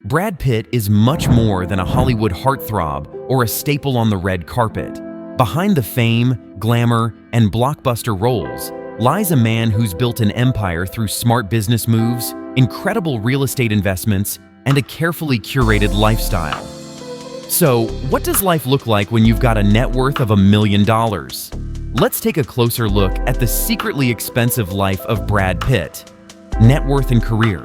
Brad Pitt is much more than a Hollywood heartthrob or a staple on the red carpet. Behind the fame, glamour, and blockbuster roles lies a man who's built an empire through smart business moves, incredible real estate investments, and a carefully curated lifestyle. So, what does life look like when you've got a net worth of $1 million? Let's take a closer look at the secretly expensive life of Brad Pitt. Net worth and career.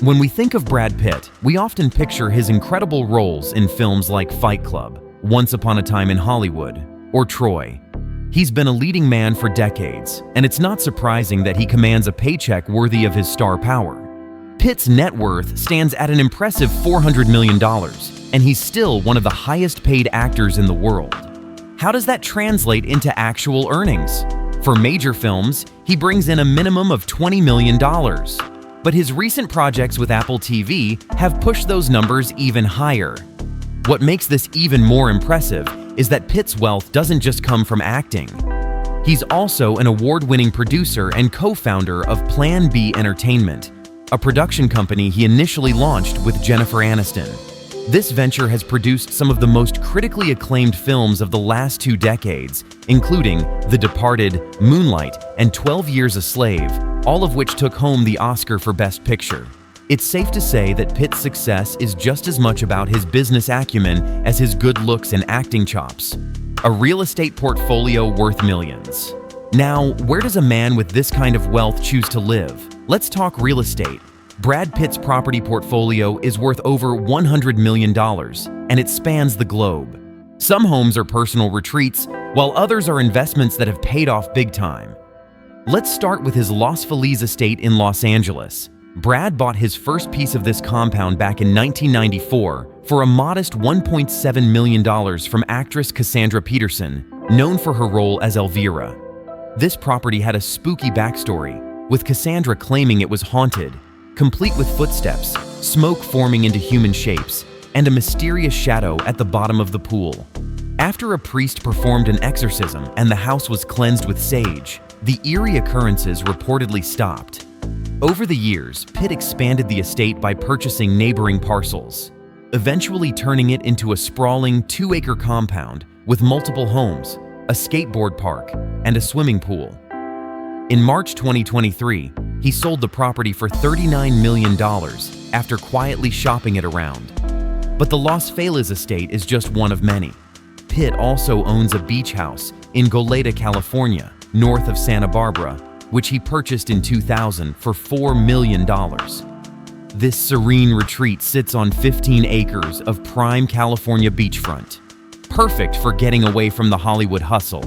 When we think of Brad Pitt, we often picture his incredible roles in films like Fight Club, Once Upon a Time in Hollywood, or Troy. He's been a leading man for decades, and it's not surprising that he commands a paycheck worthy of his star power. Pitt's net worth stands at an impressive $400 million, and he's still one of the highest paid actors in the world. How does that translate into actual earnings? For major films, he brings in a minimum of $20 million. But his recent projects with Apple TV have pushed those numbers even higher. What makes this even more impressive is that Pitt's wealth doesn't just come from acting. He's also an award-winning producer and co-founder of Plan B Entertainment, a production company he initially launched with Jennifer Aniston. This venture has produced some of the most critically acclaimed films of the last 2 decades, including The Departed, Moonlight, and 12 Years a Slave, all of which took home the Oscar for Best Picture. It's safe to say that Pitt's success is just as much about his business acumen as his good looks and acting chops. A real estate portfolio worth millions. Now, where does a man with this kind of wealth choose to live? Let's talk real estate. Brad Pitt's property portfolio is worth over $100 million, and it spans the globe. Some homes are personal retreats, while others are investments that have paid off big time. Let's start with his Los Feliz estate in Los Angeles. Brad bought his first piece of this compound back in 1994 for a modest $1.7 million from actress Cassandra Peterson, known for her role as Elvira. This property had a spooky backstory, with Cassandra claiming it was haunted, complete with footsteps, smoke forming into human shapes, and a mysterious shadow at the bottom of the pool. After a priest performed an exorcism and the house was cleansed with sage, the eerie occurrences reportedly stopped. Over the years, Pitt expanded the estate by purchasing neighboring parcels, eventually turning it into a sprawling 2-acre compound with multiple homes, a skateboard park, and a swimming pool. In March 2023, he sold the property for $39 million after quietly shopping it around. But the Los Feliz estate is just one of many. Pitt also owns a beach house in Goleta, California, north of Santa Barbara, which he purchased in 2000 for $4 million. This serene retreat sits on 15 acres of prime California beachfront, perfect for getting away from the Hollywood hustle.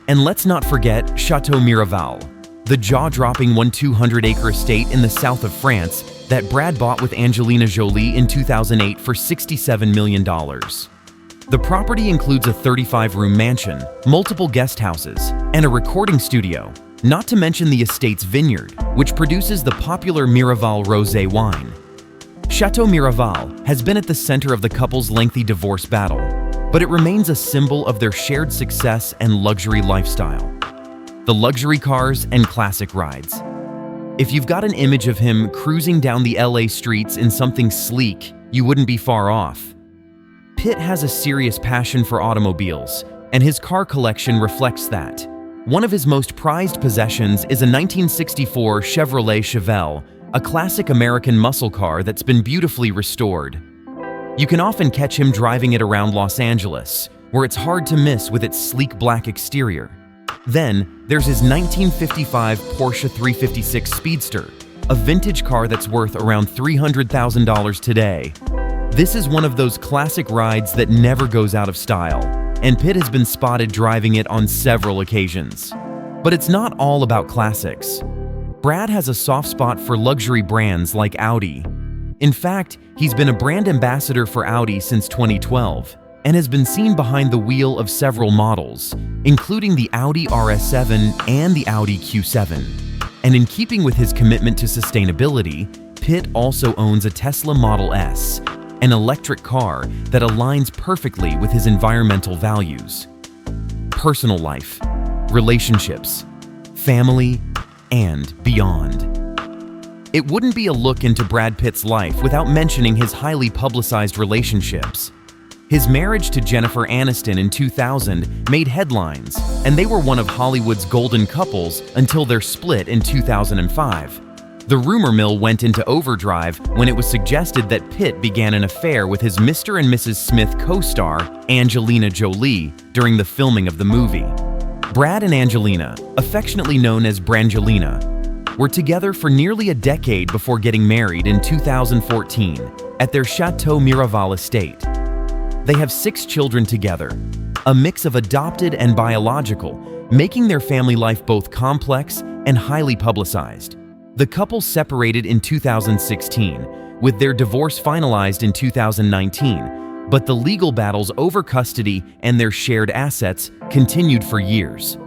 And let's not forget Chateau Miraval, the jaw-dropping 200-acre estate in the south of France that Brad bought with Angelina Jolie in 2008 for $67 million. The property includes a 35-room mansion, multiple guest houses, and a recording studio, not to mention the estate's vineyard, which produces the popular Miraval rosé wine. Chateau Miraval has been at the center of the couple's lengthy divorce battle, but it remains a symbol of their shared success and luxury lifestyle. The luxury cars and classic rides. If you've got an image of him cruising down the LA streets in something sleek, you wouldn't be far off. Pitt has a serious passion for automobiles, and his car collection reflects that. One of his most prized possessions is a 1964 Chevrolet Chevelle, a classic American muscle car that's been beautifully restored. You can often catch him driving it around Los Angeles, where it's hard to miss with its sleek black exterior. Then, there's his 1955 Porsche 356 Speedster, a vintage car that's worth around $300,000 today. This is one of those classic rides that never goes out of style, and Pitt has been spotted driving it on several occasions. But it's not all about classics. Brad has a soft spot for luxury brands like Audi. In fact, he's been a brand ambassador for Audi since 2012 and has been seen behind the wheel of several models, including the Audi RS7 and the Audi Q7. And in keeping with his commitment to sustainability, Pitt also owns a Tesla Model S, an electric car that aligns perfectly with his environmental values. Personal life, relationships, family, and beyond. It wouldn't be a look into Brad Pitt's life without mentioning his highly publicized relationships. His marriage to Jennifer Aniston in 2000 made headlines, and they were one of Hollywood's golden couples until their split in 2005. The rumor mill went into overdrive when it was suggested that Pitt began an affair with his Mr. and Mrs. Smith co-star, Angelina Jolie, during the filming of the movie. Brad and Angelina, affectionately known as Brangelina, were together for nearly a decade before getting married in 2014 at their Chateau Miraval estate. They have 6 children together, a mix of adopted and biological, making their family life both complex and highly publicized. The couple separated in 2016, with their divorce finalized in 2019, but the legal battles over custody and their shared assets continued for years.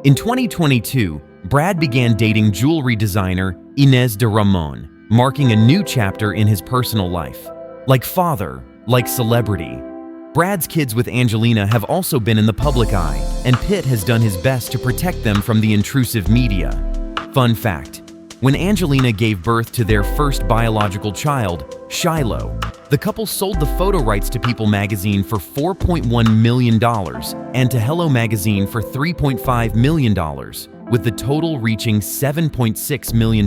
In 2022, Brad began dating jewelry designer Inés de Ramón, marking a new chapter in his personal life. Like father, like celebrity, Brad's kids with Angelina have also been in the public eye, and Pitt has done his best to protect them from the intrusive media. Fun fact: when Angelina gave birth to their first biological child, Shiloh, the couple sold the photo rights to People magazine for $4.1 million and to Hello magazine for $3.5 million, with the total reaching $7.6 million.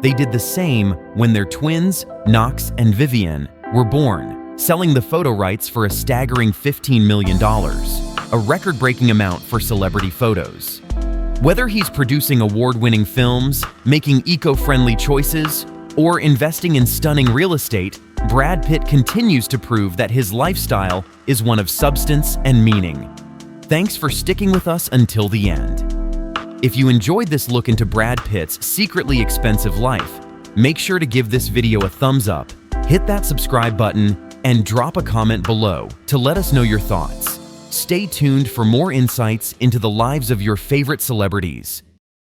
They did the same when their twins, Knox and Vivian, were born, selling the photo rights for a staggering $15 million, a record-breaking amount for celebrity photos. Whether he's producing award-winning films, making eco-friendly choices, or investing in stunning real estate, Brad Pitt continues to prove that his lifestyle is one of substance and meaning. Thanks for sticking with us until the end. If you enjoyed this look into Brad Pitt's secretly expensive life, make sure to give this video a thumbs up, hit that subscribe button, and drop a comment below to let us know your thoughts. Stay tuned for more insights into the lives of your favorite celebrities.